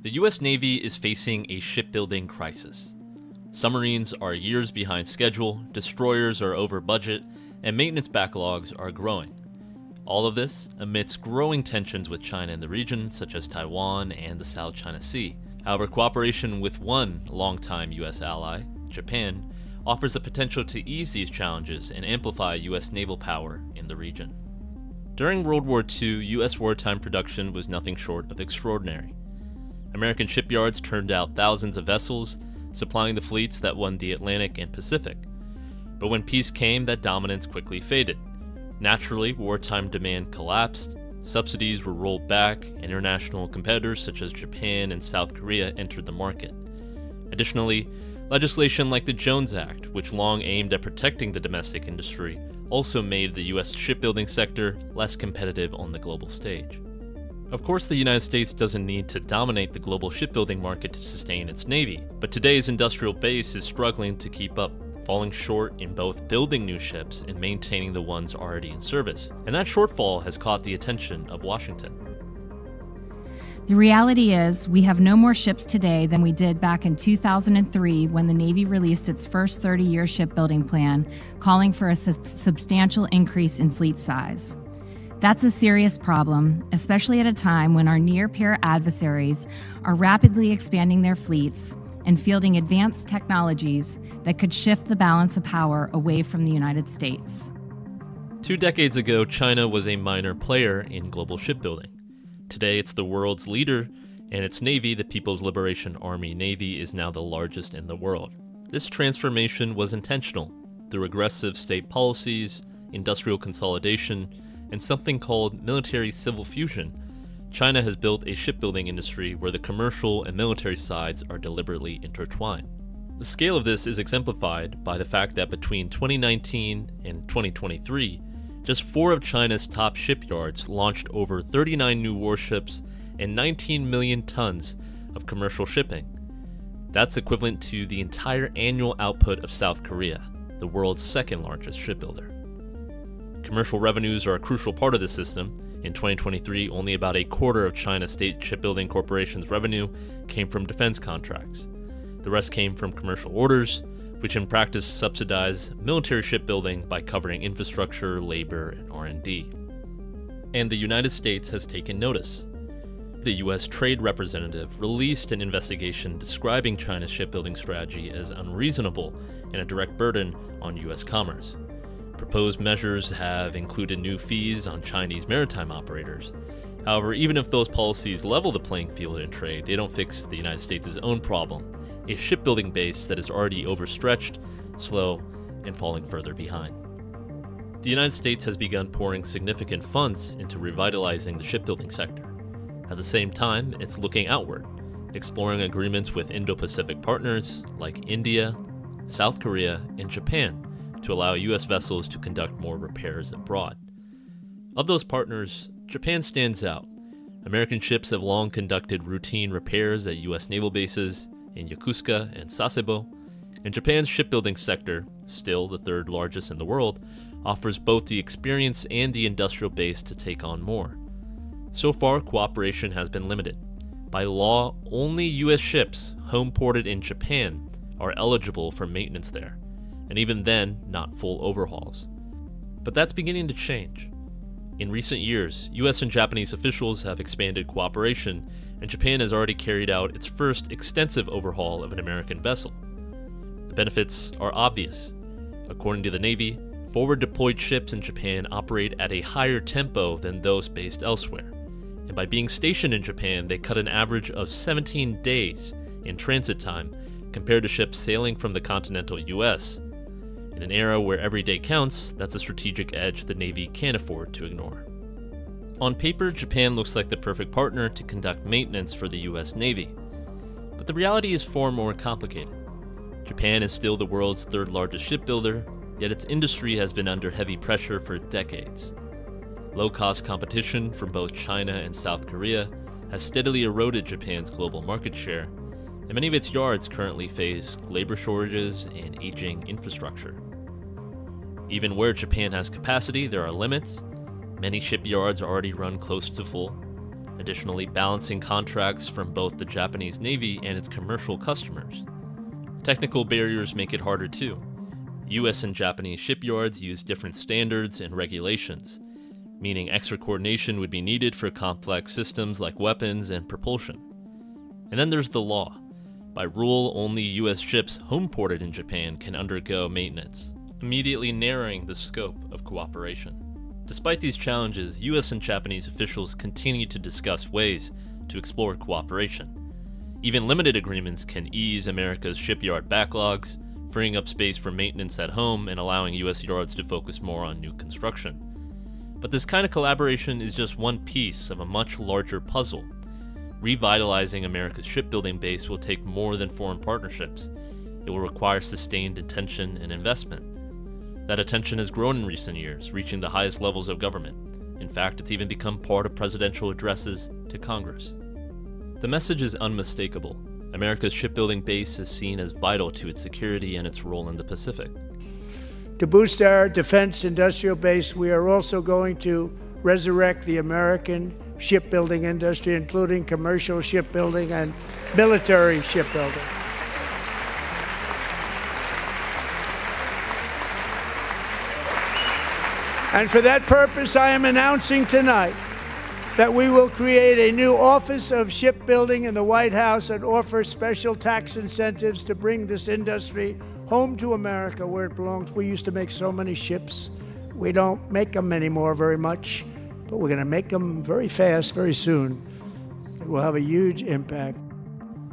The U.S. Navy is facing a shipbuilding crisis. Submarines are years behind schedule, destroyers are over budget, and maintenance backlogs are growing. All of this amidst growing tensions with China in the region, such as Taiwan and the South China Sea. However, cooperation with one longtime U.S. ally, Japan, offers the potential to ease these challenges and amplify U.S. naval power in the region. During World War II, U.S. wartime production was nothing short of extraordinary. American shipyards turned out thousands of vessels, supplying the fleets that won the Atlantic and Pacific. But when peace came, that dominance quickly faded. Naturally, wartime demand collapsed, subsidies were rolled back, and international competitors such as Japan and South Korea entered the market. Additionally, legislation like the Jones Act, which long aimed at protecting the domestic industry, also made the U.S. shipbuilding sector less competitive on the global stage. Of course, the United States doesn't need to dominate the global shipbuilding market to sustain its Navy, but today's industrial base is struggling to keep up, falling short in both building new ships and maintaining the ones already in service, and that shortfall has caught the attention of Washington. The reality is, we have no more ships today than we did back in 2003 when the Navy released its first 30-year shipbuilding plan, calling for a substantial increase in fleet size. That's a serious problem, especially at a time when our near-peer adversaries are rapidly expanding their fleets and fielding advanced technologies that could shift the balance of power away from the United States. 2 decades ago, China was a minor player in global shipbuilding. Today, it's the world's leader, and its Navy, the People's Liberation Army Navy, is now the largest in the world. This transformation was intentional through aggressive state policies, industrial consolidation, and something called military-civil fusion. China has built a shipbuilding industry where the commercial and military sides are deliberately intertwined. The scale of this is exemplified by the fact that between 2019 and 2023, just 4 of China's top shipyards launched over 39 new warships and 19 million tons of commercial shipping. That's equivalent to the entire annual output of South Korea, the world's second largest shipbuilder. Commercial revenues are a crucial part of the system. In 2023, only about a quarter of China's state shipbuilding corporations' revenue came from defense contracts. The rest came from commercial orders, which in practice subsidize military shipbuilding by covering infrastructure, labor, and R&D. And the United States has taken notice. The U.S. Trade Representative released an investigation describing China's shipbuilding strategy as unreasonable and a direct burden on U.S. commerce. Proposed measures have included new fees on Chinese maritime operators. However, even if those policies level the playing field in trade, they don't fix the United States' own problem, a shipbuilding base that is already overstretched, slow, and falling further behind. The United States has begun pouring significant funds into revitalizing the shipbuilding sector. At the same time, it's looking outward, exploring agreements with Indo-Pacific partners like India, South Korea, and Japan, to allow U.S. vessels to conduct more repairs abroad. Of those partners, Japan stands out. American ships have long conducted routine repairs at U.S. naval bases in Yokosuka and Sasebo, and Japan's shipbuilding sector, still the third largest in the world, offers both the experience and the industrial base to take on more. So far, cooperation has been limited. By law, only U.S. ships home-ported in Japan are eligible for maintenance there, and even then, not full overhauls. But that's beginning to change. In recent years, US and Japanese officials have expanded cooperation, and Japan has already carried out its first extensive overhaul of an American vessel. The benefits are obvious. According to the Navy, forward-deployed ships in Japan operate at a higher tempo than those based elsewhere, and by being stationed in Japan, they cut an average of 17 days in transit time compared to ships sailing from the continental US. In an era where every day counts, that's a strategic edge the Navy can't afford to ignore. On paper, Japan looks like the perfect partner to conduct maintenance for the US Navy. But the reality is far more complicated. Japan is still the world's third largest shipbuilder, yet its industry has been under heavy pressure for decades. Low-cost competition from both China and South Korea has steadily eroded Japan's global market share, and many of its yards currently face labor shortages and aging infrastructure. Even where Japan has capacity, there are limits. Many shipyards already run close to full. additionally balancing contracts from both the Japanese Navy and its commercial customers. Technical barriers make it harder too. US and Japanese shipyards use different standards and regulations, meaning extra coordination would be needed for complex systems like weapons and propulsion. And then there's the law. By rule, only US ships homeported in Japan can undergo maintenance, immediately narrowing the scope of cooperation. Despite these challenges, US and Japanese officials continue to discuss ways to explore cooperation. Even limited agreements can ease America's shipyard backlogs, freeing up space for maintenance at home and allowing US yards to focus more on new construction. But this kind of collaboration is just one piece of a much larger puzzle. Revitalizing America's shipbuilding base will take more than foreign partnerships. It will require sustained attention and investment. That attention has grown in recent years, reaching the highest levels of government. In fact, it's even become part of presidential addresses to Congress. The message is unmistakable. America's shipbuilding base is seen as vital to its security and its role in the Pacific. To boost our defense industrial base, we are also going to resurrect the American shipbuilding industry, including commercial shipbuilding and military shipbuilding. And for that purpose, I am announcing tonight that we will create a new Office of Shipbuilding in the White House and offer special tax incentives to bring this industry home to America where it belongs. We used to make so many ships. We don't make them anymore very much, but we're going to make them very fast, very soon. It will have a huge impact.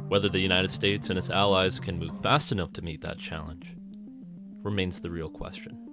Whether the United States and its allies can move fast enough to meet that challenge remains the real question.